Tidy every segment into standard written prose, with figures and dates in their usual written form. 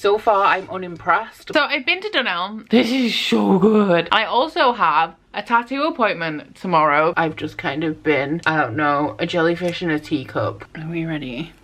so far I'm unimpressed. So I've been to Dunelm. This is so good. I also have a tattoo appointment tomorrow. I've just kind of been, I don't know, a jellyfish in a teacup. Are we ready?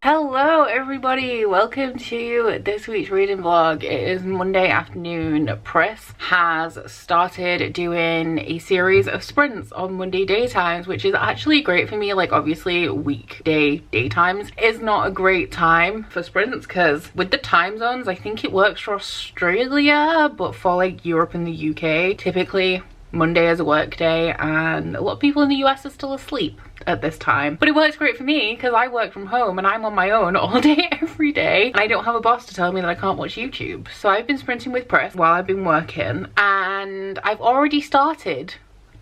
Hello everybody, welcome to this week's reading vlog. It is Monday afternoon. Press has started doing a series of sprints on Monday daytimes, which is actually great for me. Like, obviously weekday daytimes is not a great time for sprints because with the time zones, I think it works for Australia, but for like Europe and the UK, typically Monday is a work day and a lot of people in the US are still asleep at this time. But it works great for me because I work from home and I'm on my own all day every day, and I don't have a boss to tell me that I can't watch YouTube. So I've been sprinting with Press while I've been working, and I've already started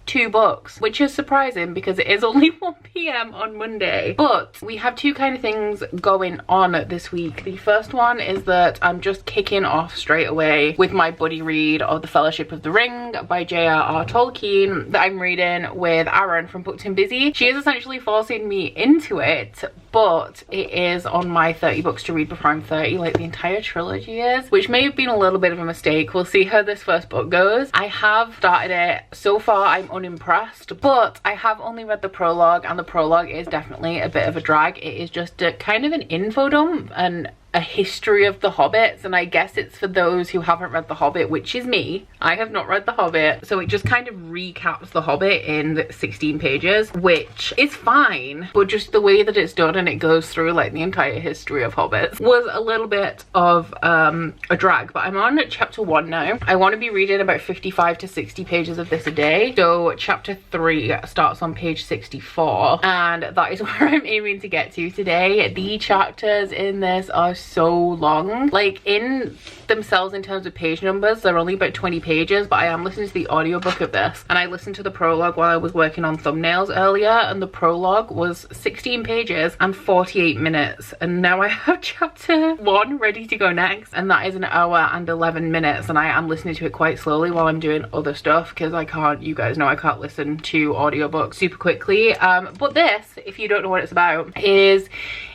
2 books, which is surprising because it is only 1 p.m. on Monday. But we have 2 kind of things going on this week. The first one is that I'm just kicking off straight away with my buddy read of The Fellowship of the Ring by J.R.R. Tolkien that I'm reading with Aaron from Booked and Busy. She is essentially forcing me into it, but it is on my 30 books to read before I'm 30, like the entire trilogy is, which may have been a little bit of a mistake. We'll see how this first book goes. I have started it. So far I'm unimpressed, but I have only read the prologue, and the prologue is definitely a bit of a drag. It is just a kind of an info dump and a history of the Hobbits, and I guess it's for those who haven't read the Hobbit, which is me. I have not read the Hobbit, so it just kind of recaps the Hobbit in 16 pages, which is fine, but just the way that it's done and it goes through like the entire history of Hobbits was a little bit of a drag. But I'm on chapter 1 now. I want to be reading about 55 to 60 pages of this a day, so chapter 3 starts on page 64, and that is where I'm aiming to get to today. The chapters in this are so long, like in themselves in terms of page numbers they're only about 20 pages, but I am listening to the audiobook of this, and I listened to the prologue while I was working on thumbnails earlier, and the prologue was 16 pages and 48 minutes, and now I have chapter 1 ready to go next, and that is an hour and 11 minutes, and I am listening to it quite slowly while I'm doing other stuff because I can't, you guys know I can't listen to audiobooks super quickly. But this, if you don't know what it's about, is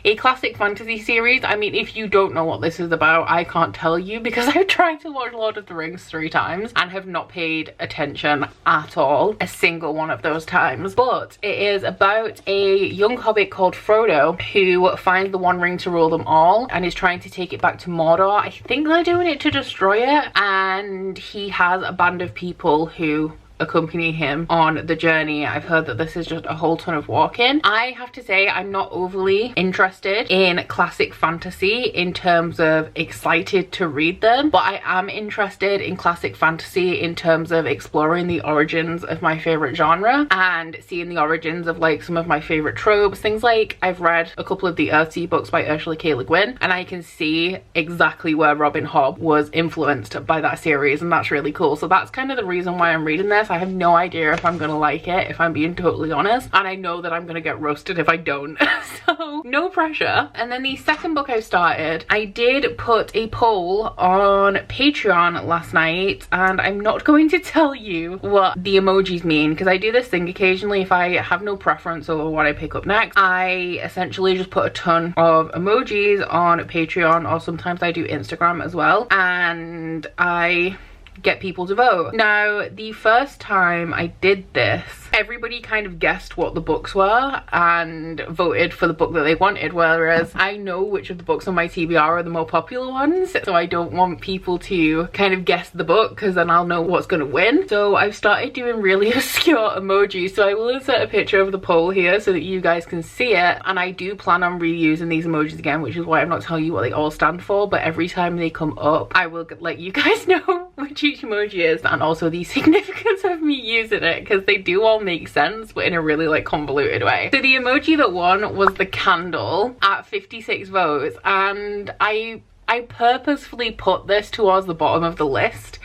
a classic fantasy series. I mean, if you don't know what this is about, I can't tell you because I've tried to watch Lord of the Rings 3 times and have not paid attention at all a single one of those times. But it is about a young hobbit called Frodo who finds the One Ring to rule them all and is trying to take it back to Mordor. I think they're doing it to destroy it, and he has a band of people who accompany him on the journey. I've heard that this is just a whole ton of walking. I have to say I'm not overly interested in classic fantasy in terms of excited to read them, but I am interested in classic fantasy in terms of exploring the origins of my favorite genre and seeing the origins of like some of my favorite tropes. Things like I've read a couple of the Earthsea books by Ursula K. Le Guin, and I can see exactly where Robin Hobb was influenced by that series, and that's really cool. So that's kind of the reason why I'm reading this. I have no idea if I'm gonna like it, if I'm being totally honest, and I know that I'm gonna get roasted if I don't. So no pressure. And then the second book I started, I did put a poll on Patreon last night, and I'm not going to tell you what the emojis mean because I do this thing occasionally. If I have no preference over what I pick up next, I essentially just put a ton of emojis on Patreon, or sometimes I do Instagram as well, and I get people to vote. Now, the first time I did this, everybody kind of guessed what the books were and voted for the book that they wanted, whereas I know which of the books on my TBR are the more popular ones, so I don't want people to kind of guess the book because then I'll know what's going to win. So I've started doing really obscure emojis, so I will insert a picture of the poll here so that you guys can see it, and I do plan on reusing these emojis again, which is why I'm not telling you what they all stand for, but every time they come up I will let you guys know which each emoji is and also the significance of me using it, because they do all make sense but in a really like convoluted way. So the emoji that won was the candle at 56 votes, and I purposefully put this towards the bottom of the list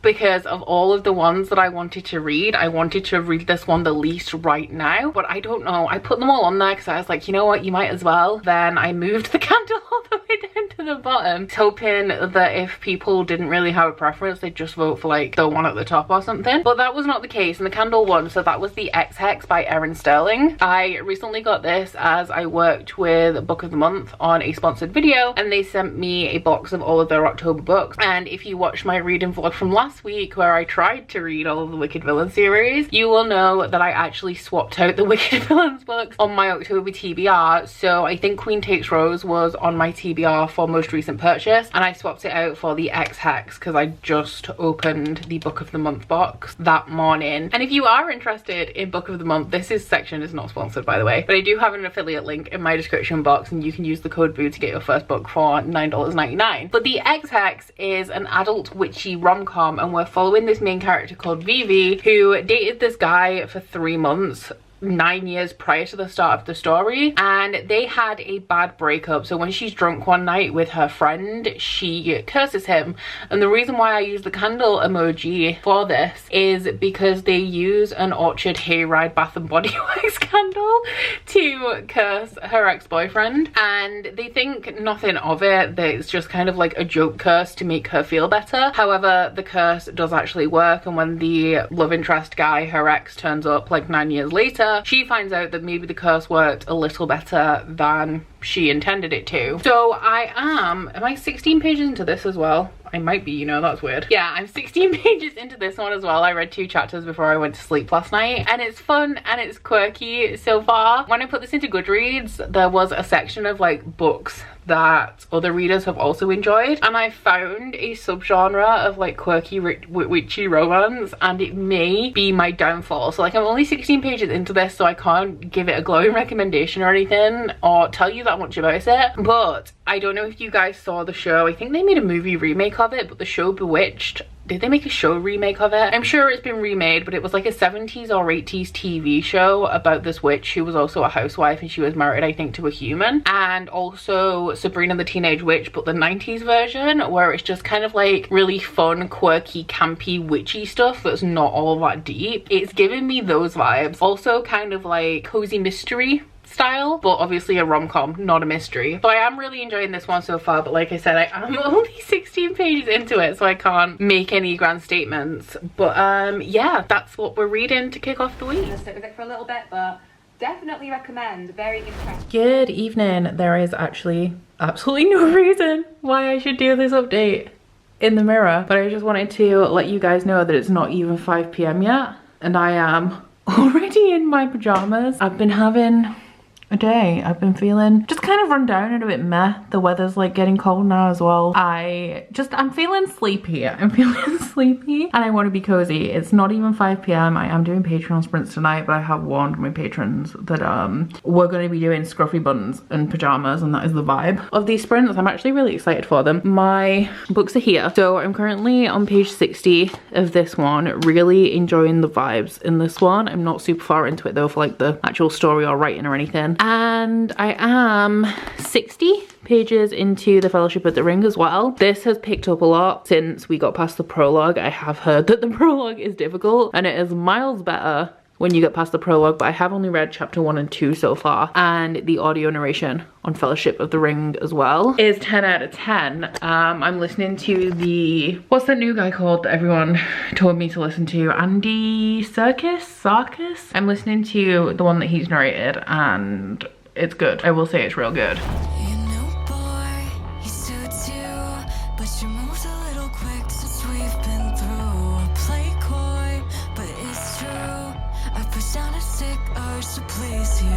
because of all of the ones that I wanted to read. I wanted to read this one the least right now, but I don't know, I put them all on there because I was like, you know what, you might as well. Then I moved the candle all the way it down to the bottom, hoping that if people didn't really have a preference, they'd just vote for like the one at the top or something. But that was not the case, and the candle won. So that was the Ex Hex by Erin Sterling. I recently got this as I worked with Book of the Month on a sponsored video, and they sent me a box of all of their October books. And if you watched my reading vlog from last week where I tried to read all of the Wicked Villain series, you will know that I actually swapped out the Wicked Villains books on my October TBR. So I think Queen Takes Rose was on my TBR for most recent purchase, and I swapped it out for the Ex Hex because I just opened the Book of the Month box that morning. And if you are interested in Book of the Month, this section is not sponsored by the way, but I do have an affiliate link in my description box, and you can use the code BOO to get your first book for $9.99. But the Ex Hex is an adult witchy rom-com, and we're following this main character called Vivi, who dated this guy for 3 months, 9 years prior to the start of the story, and they had a bad breakup. So when she's drunk one night with her friend, she curses him. And the reason why I use the candle emoji for this is because they use an Orchard Hayride Bath and Body Works candle to curse her ex-boyfriend, and they think nothing of it, that it's just kind of like a joke curse to make her feel better. However, the curse does actually work, and when the love interest guy, her ex, turns up like 9 years later, she finds out that maybe the curse worked a little better than she intended it to. So am I 16 pages into this as well? I might be, you know, that's weird. Yeah, I'm 16 pages into this one as well. I read 2 chapters before I went to sleep last night, and it's fun and it's quirky so far. When I put this into Goodreads, there was a section of like books that other readers have also enjoyed, and I found a subgenre of like quirky witchy romance, and it may be my downfall. So like, I'm only 16 pages into this, so I can't give it a glowing recommendation or anything or tell you that much about it. But I don't know if you guys saw the show. I think they made a movie remake of it, but the show Bewitched, did they make a show remake of it? I'm sure it's been remade, but it was like a 70s or 80s TV show about this witch who was also a housewife, and she was married, I think, to a human. And also Sabrina the Teenage Witch, but the 90s version, where it's just kind of like really fun, quirky, campy, witchy stuff that's not all that deep. It's giving me those vibes. Also kind of like cozy mystery style, but obviously a rom-com, not a mystery. So I am really enjoying this one so far, but like I said, I am only 16 pages into it, so I can't make any grand statements. But yeah, that's what we're reading to kick off the week. I'll stick with it for a little bit, but definitely recommend. Very interesting. Good evening. There is actually absolutely no reason why I should do this update in the mirror, but I just wanted to let you guys know that it's not even 5 p.m. yet, and I am already in my pajamas. I've been having a day. I've been feeling just kind of run down and a bit meh. The weather's like getting cold now as well. I'm feeling sleepy. I'm feeling sleepy, and I want to be cozy. It's not even 5 p.m. I am doing Patreon sprints tonight, but I have warned my patrons that we're going to be doing scruffy buttons and pajamas, and that is the vibe of these sprints. I'm actually really excited for them. My books are here. So I'm currently on page 60 of this one, really enjoying the vibes in this one. I'm not super far into it though for like the actual story or writing or anything. And I am 60 pages into the Fellowship of the Ring as well. This has picked up a lot since we got past the prologue. I have heard that the prologue is difficult, and it is miles better when you get past the prologue, but I have only read chapter 1 and 2 so far, and the audio narration on Fellowship of the Ring as well is 10 out of 10. I'm listening to the, what's that new guy called that everyone told me to listen to? Andy Serkis? I'm listening to the one that he's narrated, and it's good. I will say it's real good. To please you.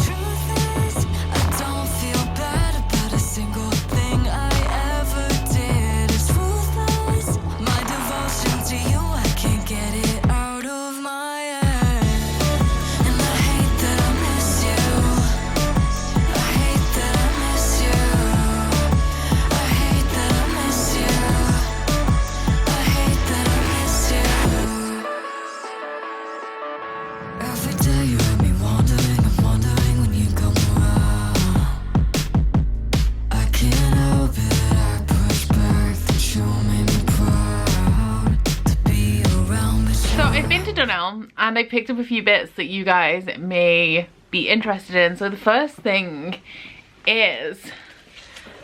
Truth is, I don't feel bad about a single thing I ever did. It's ruthless. My devotion to you, I can't get it out of my head. And I hate that I miss you. I hate that I miss you. I hate that I miss you. I hate that I miss you. Every day you have me wandering, I'm wondering when you come around. I can't help it, I push back that you made me proud to be around. So I've been to Dunelm, and I picked up a few bits that you guys may be interested in. So the first thing is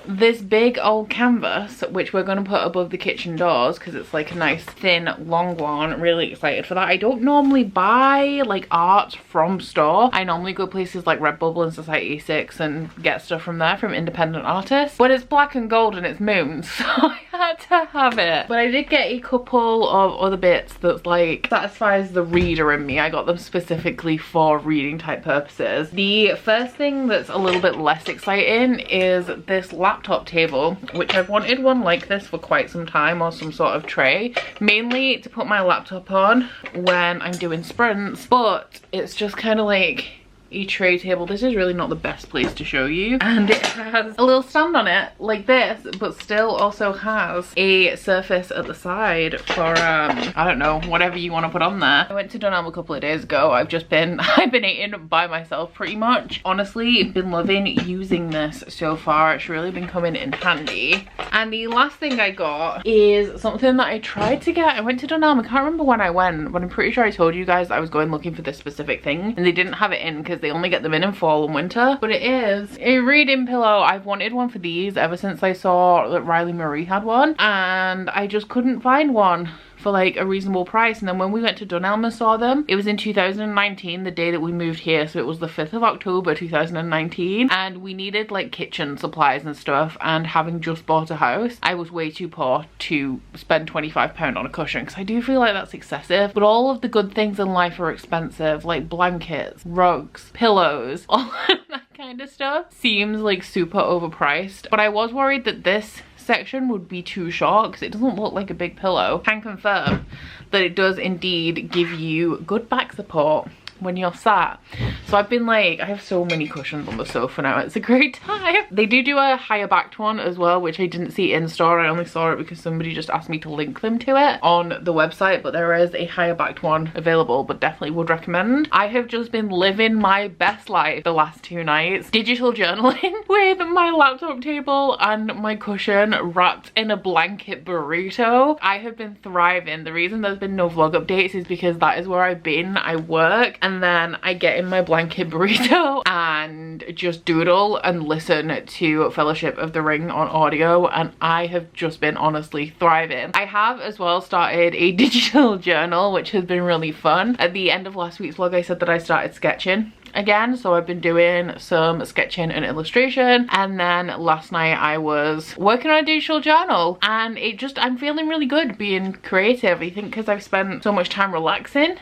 this big old canvas, which we're going to put above the kitchen doors because it's like a nice thin long one. Really excited for that. I don't normally buy like art from store. I normally go places like Redbubble and Society 6 and get stuff from there, from independent artists, but it's black and gold and it's moons, so I had to have it. But I did get a couple of other bits that like satisfies the reader in me. I got them specifically for reading type purposes. The first thing that's a little bit less exciting is this laptop table, which I've wanted one like this for quite some time, or some sort of tray, mainly to put my laptop on when I'm doing sprints, but it's just kind of like a tray table. This is really not the best place to show you, and it has a little stand on it like this, but still also has a surface at the side for I don't know, whatever you want to put on there. I went to Dunelm a couple of days ago. I've been eating by myself pretty much. Honestly, been loving using this so far. It's really been coming in handy. And the last thing I got is something that I tried to get. I went to Dunelm, I can't remember when I went, but I'm pretty sure I told you guys that I was going looking for this specific thing and they didn't have it in because they only get them in fall and winter. But it is a reading pillow. I've wanted one for these ever since I saw that Riley Marie had one, and I just couldn't find one for like a reasonable price. And then when we went to Dunelm and saw them, it was in 2019, the day that we moved here, so it was the 5th of October 2019, and we needed like kitchen supplies and stuff, and having just bought a house, I was way too poor to spend £25 on a cushion, because I do feel like that's excessive. But all of the good things in life are expensive, like blankets, rugs, pillows, all that kind of stuff seems like super overpriced. But I was worried that this section would be too short because it doesn't look like a big pillow. Can confirm that it does indeed give you good back support when you're sat. So I've been like, I have so many cushions on the sofa now, it's a great time. They do a higher backed one as well, which I didn't see in store. I only saw it because somebody just asked me to link them to it on the website, but there is a higher backed one available, but definitely would recommend. I have just been living my best life the last 2 nights, digital journaling with my laptop table and my cushion wrapped in a blanket burrito. I have been thriving. The reason there's been no vlog updates is because that is where I've been. I work and then I get in my blanket burrito and just doodle and listen to Fellowship of the Ring on audio, and I have just been honestly thriving. I have as well started a digital journal, which has been really fun. At the end of last week's vlog I said that I started sketching again, so I've been doing some sketching and illustration, and then last night I was working on a digital journal, and I'm feeling really good being creative. I think because I've spent so much time relaxing,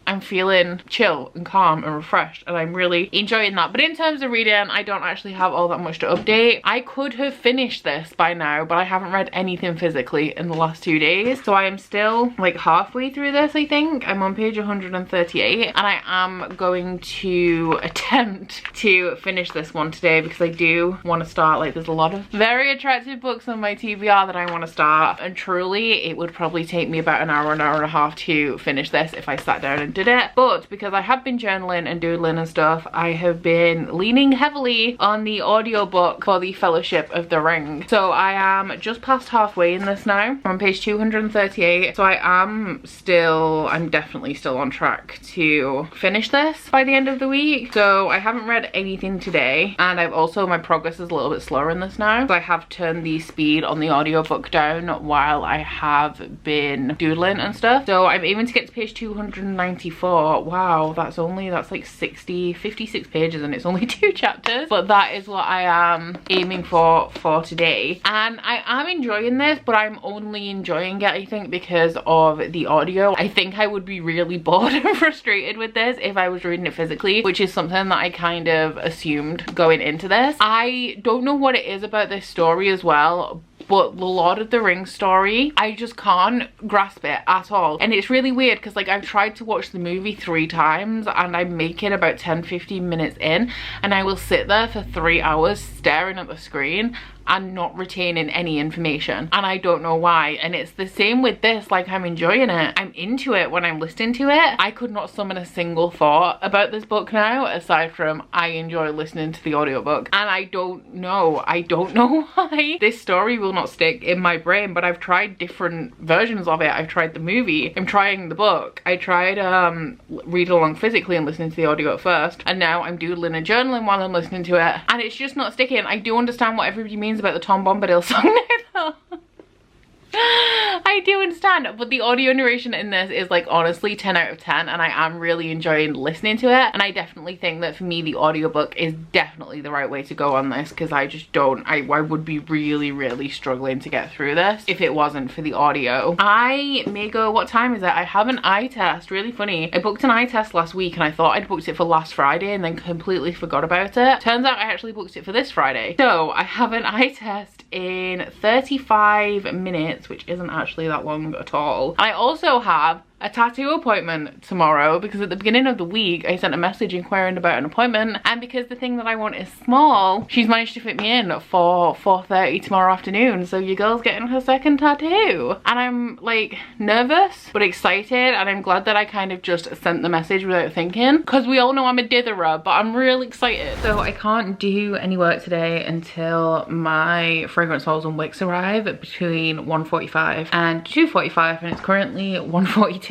I'm feeling chill and calm and refreshed, and I'm really enjoying that. But in terms of reading, I don't actually have all that much to update. I could have finished this by now, but I haven't read anything physically in the last 2 days, so I am still like halfway through this. I think I'm on page 138, and I am going to attempt to finish this one today because I do want to start, like, there's a lot of very attractive books on my TBR that I want to start, and truly it would probably take me about an hour and a half to finish this if I sat down and did it. But because I have been journaling and doodling and stuff, I have been leaning heavily on the audiobook for the Fellowship of the Ring. So I am just past halfway in this now. I'm on page 238, so I'm definitely still on track to finish this by the end of the week. So I haven't read anything today, and my progress is a little bit slower in this now, so I have turned the speed on the audiobook down while I have been doodling and stuff. So I'm aiming to get to page 294. Wow, that's like 56 pages, and it's only 2 chapters, but that is what I am aiming for today. And I am enjoying this, but I'm only enjoying it, I think, because of the audio. I think I would be really bored and frustrated with this if I was reading it physically, which is something that I kind of assumed going into this. I don't know what it is about this story as well, but the Lord of the Rings story, I just can't grasp it at all. And it's really weird because, like, I've tried to watch the movie 3 times and I make it about 10-15 minutes in, and I will sit there for 3 hours staring at the screen and not retaining any information, and I don't know why. And it's the same with this. Like, I'm enjoying it, I'm into it when I'm listening to it. I could not summon a single thought about this book now aside from I enjoy listening to the audiobook, and I don't know why this story will not stick in my brain. But I've tried different versions of it. I've tried the movie, I'm trying the book, I tried read along physically and listening to the audio at first, and now I'm doodling and journaling while I'm listening to it, and it's just not sticking. I do understand what everybody means feelings about the Tom Bombadil song now though. I do understand, but the audio narration in this is like honestly 10 out of 10, and I am really enjoying listening to it. And I definitely think that for me the audiobook is definitely the right way to go on this, because I just don't, I would be really struggling to get through this if it wasn't for the audio. I may go, what time is it? I have an eye test, really funny. I booked an eye test last week and I thought I'd booked it for last Friday and then completely forgot about it. Turns out I actually booked it for this Friday. So I have an eye test in 35 minutes, which isn't actually that long at all. I also have a tattoo appointment tomorrow, because at the beginning of the week I sent a message inquiring about an appointment, and because the thing that I want is small, she's managed to fit me in for 4:30 tomorrow afternoon. So your girl's getting her second tattoo, and I'm like nervous but excited, and I'm glad that I kind of just sent the message without thinking, because we all know I'm a ditherer, but I'm real excited. So I can't do any work today until my fragrance oils and wicks arrive between 1:45 and 2:45, and it's currently 1:42.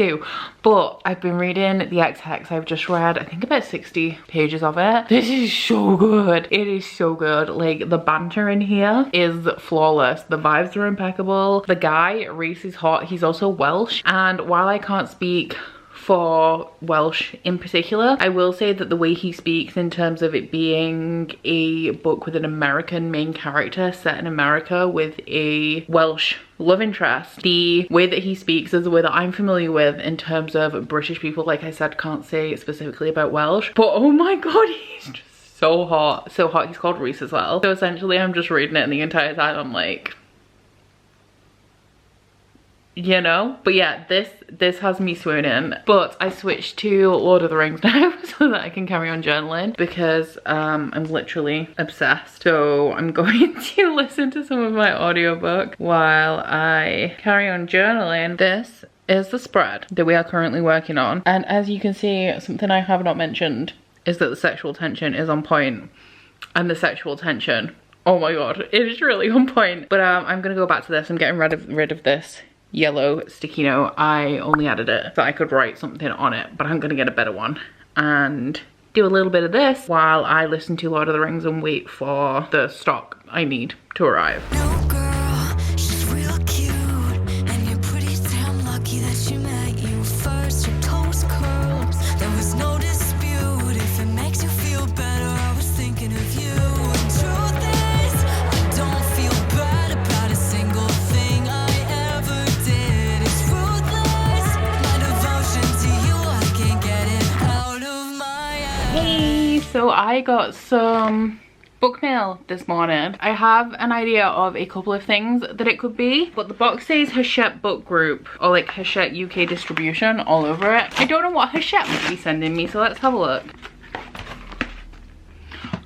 But I've been reading the Ex Hex. I've just read I think about 60 pages of it. This is so good. It is so good. Like the banter in here is flawless. The vibes are impeccable. The guy, Reese, is hot. He's also Welsh, and while I can't speak for Welsh in particular, I will say that the way he speaks, in terms of it being a book with an American main character set in America with a Welsh love interest, the way that he speaks is the way that I'm familiar with in terms of British people. Like I said, can't say specifically about Welsh, but oh my god, he's just so hot, so hot. He's called Reese as well. So essentially I'm just reading it, and the entire time I'm like, you know. But yeah, this has me swooning. But I switched to Lord of the Rings now so that I can carry on journaling, because I'm literally obsessed. So I'm going to listen to some of my audiobook while I carry on journaling. This is the spread that we are currently working on, and as you can see, something I have not mentioned is that the sexual tension is on point, and the sexual tension, oh my god, it is really on point. But I'm gonna go back to this. I'm getting rid of this yellow sticky note. I only added it so I could write something on it, but I'm gonna get a better one and do a little bit of this while I listen to Lord of the Rings and wait for the stock I need to arrive. No girl, she's real cute, and you're pretty damn lucky that she met you first. Your toes curled, there was no dispute. If it makes you feel better, I was thinking of you. And truth is, I don't feel bad about a single thing I ever did. It's ruthless, my devotion to you, I can't get it out of my head. Hey, so I got some book mail this morning. I have an idea of a couple of things that it could be, but the box says Hachette Book Group, or like Hachette UK Distribution all over it. I don't know what Hachette would be sending me, so let's have a look.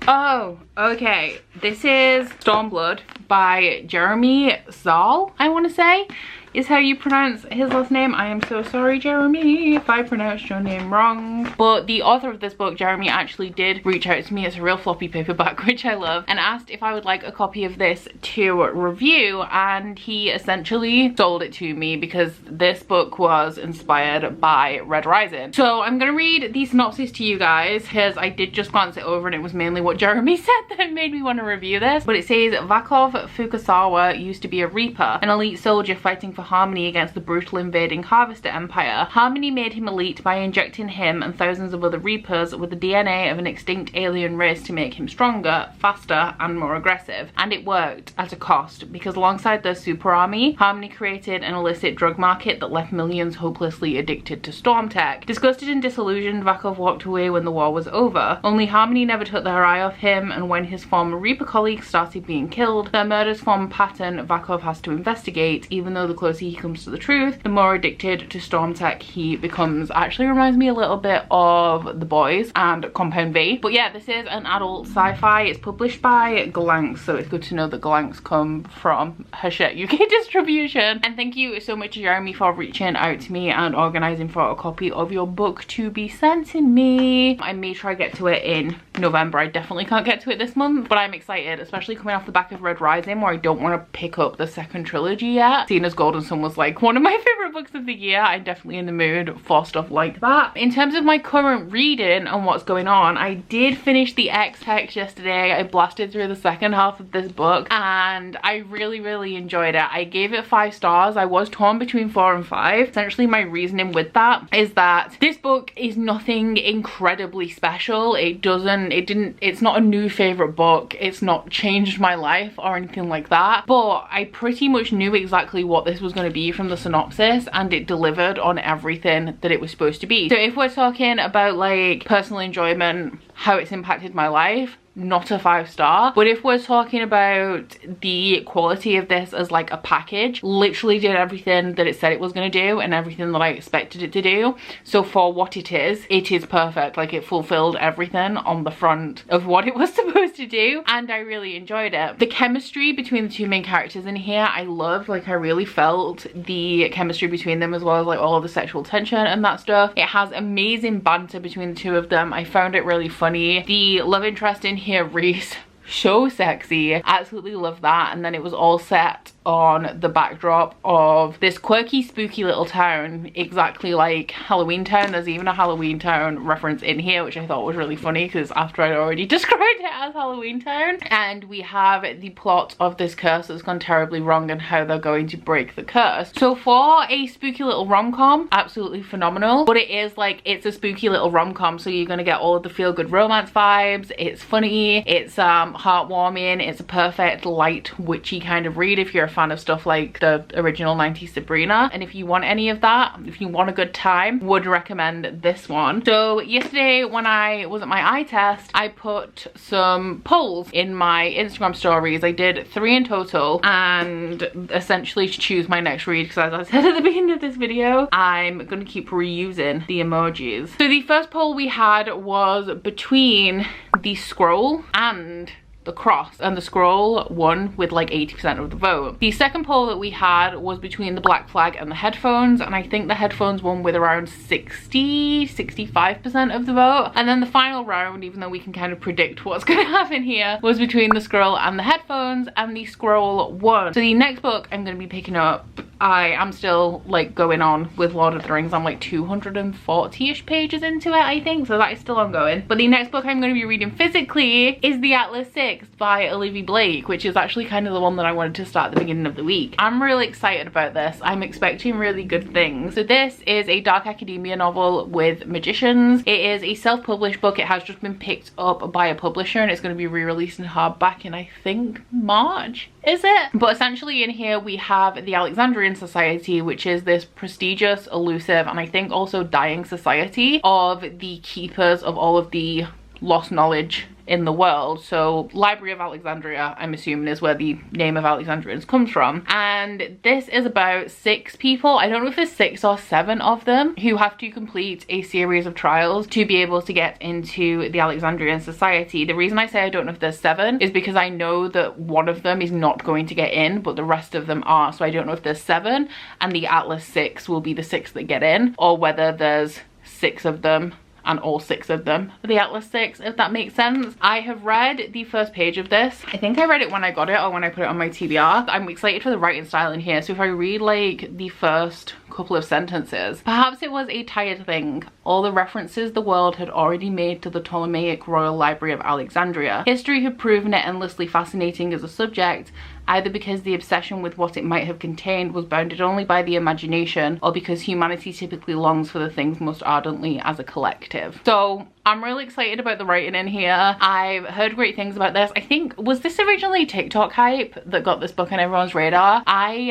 Oh, okay. This is Stormblood by Jeremy Zahl, I want to say is how you pronounce his last name. I am so sorry, Jeremy, if I pronounced your name wrong. But the author of this book, Jeremy, actually did reach out to me. It's a real floppy paperback, which I love, and asked if I would like a copy of this to review, and he essentially sold it to me because this book was inspired by Red Rising. So I'm gonna read the synopsis to you guys, because I did just glance it over and it was mainly what Jeremy said that made me want to review this. But it says, Vakov Fukasawa used to be a Reaper, an elite soldier fighting for Harmony against the brutal invading Harvester Empire. Harmony made him elite by injecting him and thousands of other Reapers with the DNA of an extinct alien race to make him stronger, faster, and more aggressive. And it worked at a cost, because alongside their super army, Harmony created an illicit drug market that left millions hopelessly addicted to storm tech. Disgusted and disillusioned, Vakov walked away when the war was over. Only Harmony never took their eye off him, and when his former Reaper colleagues started being killed, their murders form a pattern Vakov has to investigate. Even though the closer he comes to the truth, the more addicted to storm tech he becomes. Actually reminds me a little bit of The Boys and Compound V. But yeah, this is an adult sci-fi. It's published by Glanks, so it's good to know that Glanks come from Hachette UK Distribution. And thank you so much, Jeremy, for reaching out to me and organising for a copy of your book to be sent to me. I may try get to it in November. I definitely can't get to it this month, but I'm excited, especially coming off the back of Red Rising, where I don't want to pick up the second trilogy yet, seeing as Golden Johnson was like one of my favorite books of the year. I'm definitely in the mood for stuff like that. In terms of my current reading and what's going on, I did finish the Ex Hex yesterday. I blasted through the second half of this book and I really enjoyed it. I gave it 5 stars. I was torn between 4 and 5. Essentially my reasoning with that is that this book is nothing incredibly special. It's not a new favorite book. It's not changed my life or anything like that, but I pretty much knew exactly what this was going to be from the synopsis, and it delivered on everything that it was supposed to be. So if we're talking about like personal enjoyment, how it's impacted my life, not a 5-star. But if we're talking about the quality of this as like a package, literally did everything that it said it was going to do and everything that I expected it to do. So for what it is perfect. Like, it fulfilled everything on the front of what it was supposed to do, and I really enjoyed it. The chemistry between the 2 main characters in here I loved. Like, I really felt the chemistry between them, as well as like all of the sexual tension and that stuff. It has amazing banter between the 2 of them. I found it really funny. The love interest in here, Reese, so sexy. Absolutely love that. And then it was all set on the backdrop of this quirky, spooky little town, exactly like Halloween Town. There's even a Halloween Town reference in here, which I thought was really funny because after I'd already described it as Halloween Town. And we have the plot of this curse that's gone terribly wrong and how they're going to break the curse. So for a spooky little rom-com, absolutely phenomenal. But it is like, it's a spooky little rom-com, so you're gonna get all of the feel-good romance vibes. It's funny, it's heartwarming, it's a perfect light witchy kind of read if you're a fan of stuff like the original 90s Sabrina. And if you want any of that, if you want a good time, would recommend this one. So yesterday when I was at my eye test, I put some polls in my Instagram stories. I did 3 in total, and essentially to choose my next read, because as I said at the beginning of this video, I'm gonna keep reusing the emojis. So the first poll we had was between the scroll and the cross, and the scroll won with like 80% of the vote. The second poll that we had was between the black flag and the headphones, and I think the headphones won with around 65% of the vote. And then the final round, even though we can kind of predict what's gonna happen here, was between the scroll and the headphones, and the scroll won. So the next book I'm gonna be picking up, I am still like going on with Lord of the Rings. I'm like 240-ish pages into it, I think, so that is still ongoing. But the next book I'm going to be reading physically is The Atlas 6 by Olivie Blake, which is actually kind of the one that I wanted to start at the beginning of the week. I'm really excited about this. I'm expecting really good things. So this is a dark academia novel with magicians. It is a self-published book. It has just been picked up by a publisher, and it's going to be re-released in hardback in, I think, March, is it? But essentially in here we have the Alexandrian Society, which is this prestigious, elusive, and I think also dying society of the keepers of all of the lost knowledge in the world. So Library of Alexandria, I'm assuming, is where the name of Alexandrians comes from. And this is about 6 people, I don't know if there's 6 or 7 of them, who have to complete a series of trials to be able to get into the Alexandrian Society. The reason I say I don't know if there's 7 is because I know that one of them is not going to get in, but the rest of them are. So I don't know if there's 7 and the Atlas 6 will be the 6 that get in, or whether there's 6 of them and all 6 of them are the Atlas 6, if that makes sense. I have read the first page of this. I think I read it when I got it or when I put it on my TBR. I'm excited for the writing style in here, so if I read like the first couple of sentences, perhaps it was a tired thing. All the references the world had already made to the Ptolemaic Royal Library of Alexandria. History had proven it endlessly fascinating as a subject, either because the obsession with what it might have contained was bounded only by the imagination, or because humanity typically longs for the things most ardently as a collective. So I'm really excited about the writing in here. I've heard great things about this. I think, was this originally TikTok hype that got this book on everyone's radar? I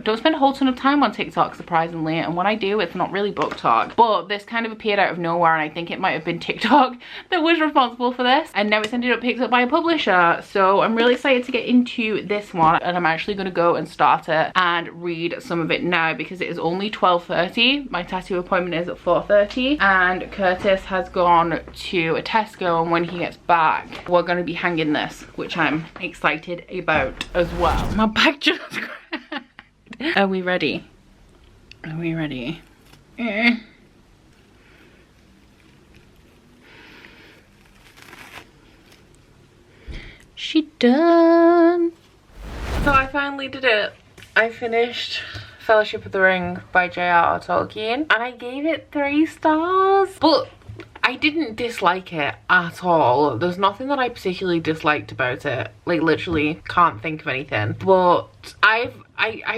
don't spend a whole ton of time on TikTok, surprisingly, and when I do, it's not really book talk. But this kind of appeared out of nowhere, and I think it might have been TikTok that was responsible for this, and now it's ended up picked up by a publisher. So I'm really excited to get into this one, and I'm actually going to go and start it and read some of it now because it is only 12:30. My tattoo appointment is at 4:30, and Curtis has gone to a Tesco, and when he gets back we're going to be hanging this, which I'm excited about as well. My back just cracked. Are we ready? Are we ready? She done. So I finally did it. I finished Fellowship of the Ring by J.R.R. Tolkien, and I gave it 3 stars. But I didn't dislike it at all. There's nothing that I particularly disliked about it. Like, literally can't think of anything. But I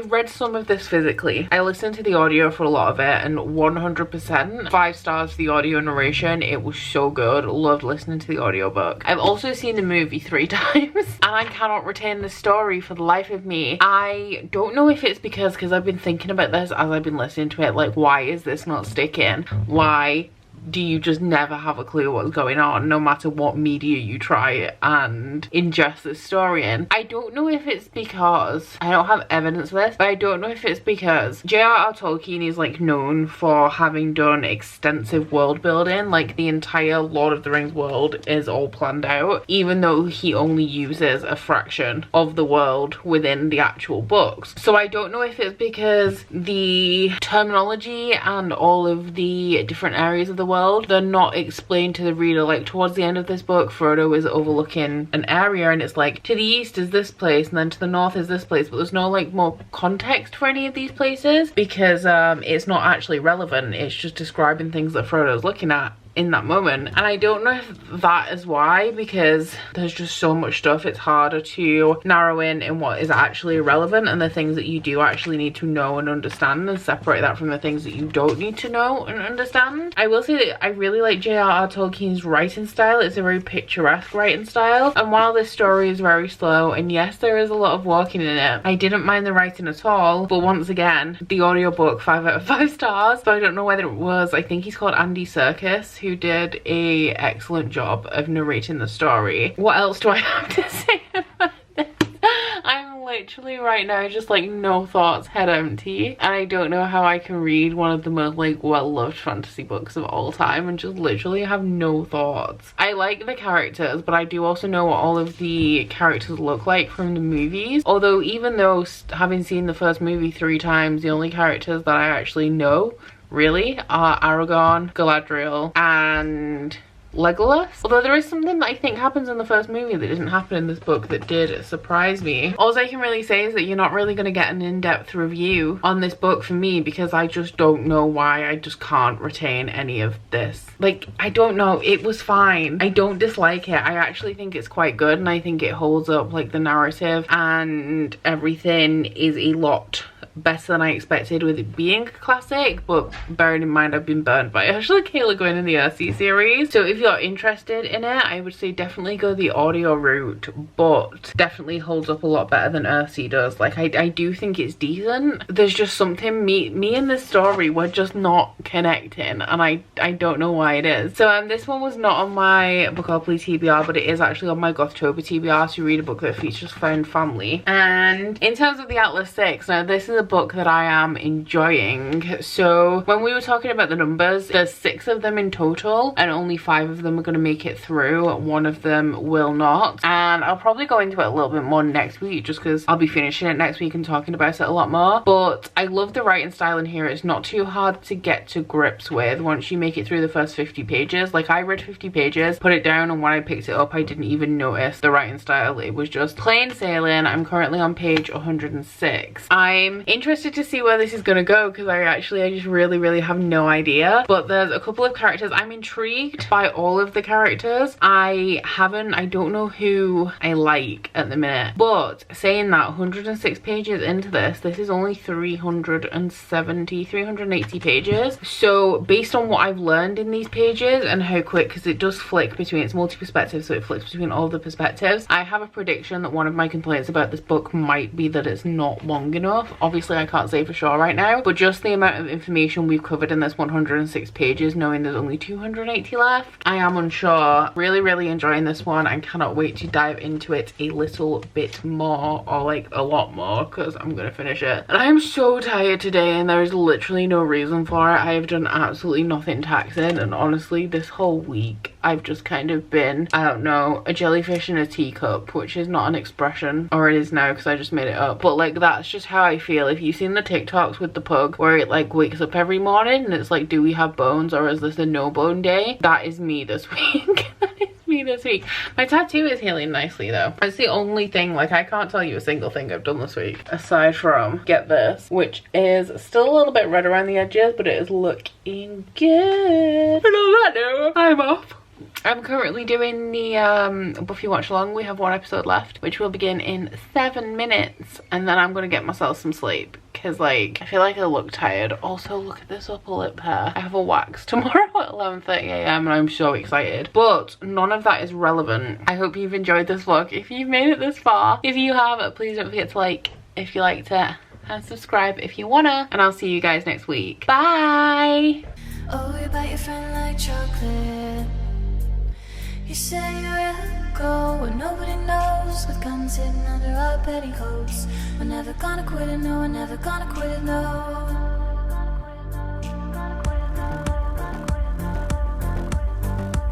read some of this physically. I listened to the audio for a lot of it, and 100% 5 stars for the audio narration. It was so good. Loved listening to the audiobook. I've also seen the movie 3 times, and I cannot retain the story for the life of me. I don't know if it's because I've been thinking about this as I've been listening to it. Like, why is this not sticking? Why do you just never have a clue what's going on, no matter what media you try and ingest the story in? I don't know if it's because, I don't have evidence of this, but I don't know if it's because J.R.R. Tolkien is like known for having done extensive world building. Like, the entire Lord of the Rings world is all planned out, even though he only uses a fraction of the world within the actual books. So I don't know if it's because the terminology and all of the different areas of the world, they're not explained to the reader. Like, towards the end of this book, Frodo is overlooking an area and it's like, to the east is this place and then to the north is this place, but there's no like more context for any of these places because it's not actually relevant. It's just describing things that Frodo's looking at in that moment. And I don't know if that is why, because there's just so much stuff. It's harder to narrow in what is actually relevant and the things that you do actually need to know and understand, and separate that from the things that you don't need to know and understand. I will say that I really like J.R.R. Tolkien's writing style. It's a very picturesque writing style, and while this story is very slow, and yes, there is a lot of walking in it, I didn't mind the writing at all. But once again, the audiobook, 5 out of 5 stars. So I don't know whether it was, I think he's called Andy Serkis, who did a excellent job of narrating the story. What else do I have to say about this? I'm literally right now just like no thoughts, head empty, and I don't know how I can read one of the most like well-loved fantasy books of all time and just literally have no thoughts. I like the characters, but I do also know what all of the characters look like from the movies, although even though having seen the first movie 3 times, the only characters that I actually know really are Aragorn, Galadriel, and Legolas. Although there is something that I think happens in the first movie that didn't happen in this book that did surprise me. All I can really say is that you're not really going to get an in-depth review on this book for me, because I just don't know why. I just can't retain any of this. Like, I don't know. It was fine. I don't dislike it. I actually think it's quite good, and I think it holds up. Like, the narrative and everything is a lot better than I expected with it being a classic, but bearing in mind I've been burned by Ursula K. Le Guin in the Earthsea series. So if you're interested in it, I would say definitely go the audio route, but definitely holds up a lot better than Earthsea does. Like, I do think it's decent. There's just something, me and this story were just not connecting, and I don't know why it is. So this one was not on my Bookopoly TBR, but it is actually on my Gothtober TBR to read a book that features found family. And in terms of the Atlas 6, now this is a book that I am enjoying. So when we were talking about the numbers, there's 6 of them in total, and only 5 of them are going to make it through. 1 of them will not, and I'll probably go into it a little bit more next week, just because I'll be finishing it next week and talking about it a lot more. But I love the writing style in here. It's not too hard to get to grips with once you make it through the first 50 pages. Like, I read 50 pages, put it down, and when I picked it up I didn't even notice the writing style. It was just plain sailing. I'm currently on page 106. I'm interested to see where this is going to go, because I just really have no idea. But there's a couple of characters. I'm intrigued by all of the characters. I don't know who I like at the minute, but saying that, 106 pages into this is only 380 pages. So based on what I've learned in these pages and how quick, because it does flick between, it's multi-perspective, so it flicks between all the perspectives, I have a prediction that one of my complaints about this book might be that it's not long enough. Obviously I can't say for sure right now, but just the amount of information we've covered in this 106 pages, knowing there's only 280 left, I am unsure. Really enjoying this one. I cannot wait to dive into it a little bit more, or like a lot more, because I'm gonna finish it. And I am so tired today, and there is literally no reason for it. I have done absolutely nothing taxing, and honestly this whole week I've just kind of been, I don't know, a jellyfish in a teacup, which is not an expression, or it is now because I just made it up, but like that's just how I feel. If you've seen the TikToks with the pug where it like wakes up every morning and it's like, do we have bones or is this a no bone day? That is me this week. That is me this week. My tattoo is healing nicely though. That's the only thing, like I can't tell you a single thing I've done this week aside from get this, which is still a little bit red around the edges, but it is looking good. And on that note, I'm off. I'm currently doing the Buffy watch along. We have 1 episode left, which will begin in 7 minutes, and then I'm gonna get myself some sleep because like I feel like I look tired. Also, look at this upper lip hair. I have a wax tomorrow at 11:30 AM and I'm so excited, but none of that is relevant. I hope you've enjoyed this vlog. If you've made it this far, if you have, please don't forget to like if you liked it and subscribe if you wanna, and I'll see you guys next week. Bye. Oh, you bite your friend like chocolate. You say you'll go where nobody knows, with guns hidden under our petticoats. We're never gonna quit it, no, we're never gonna quit it, no.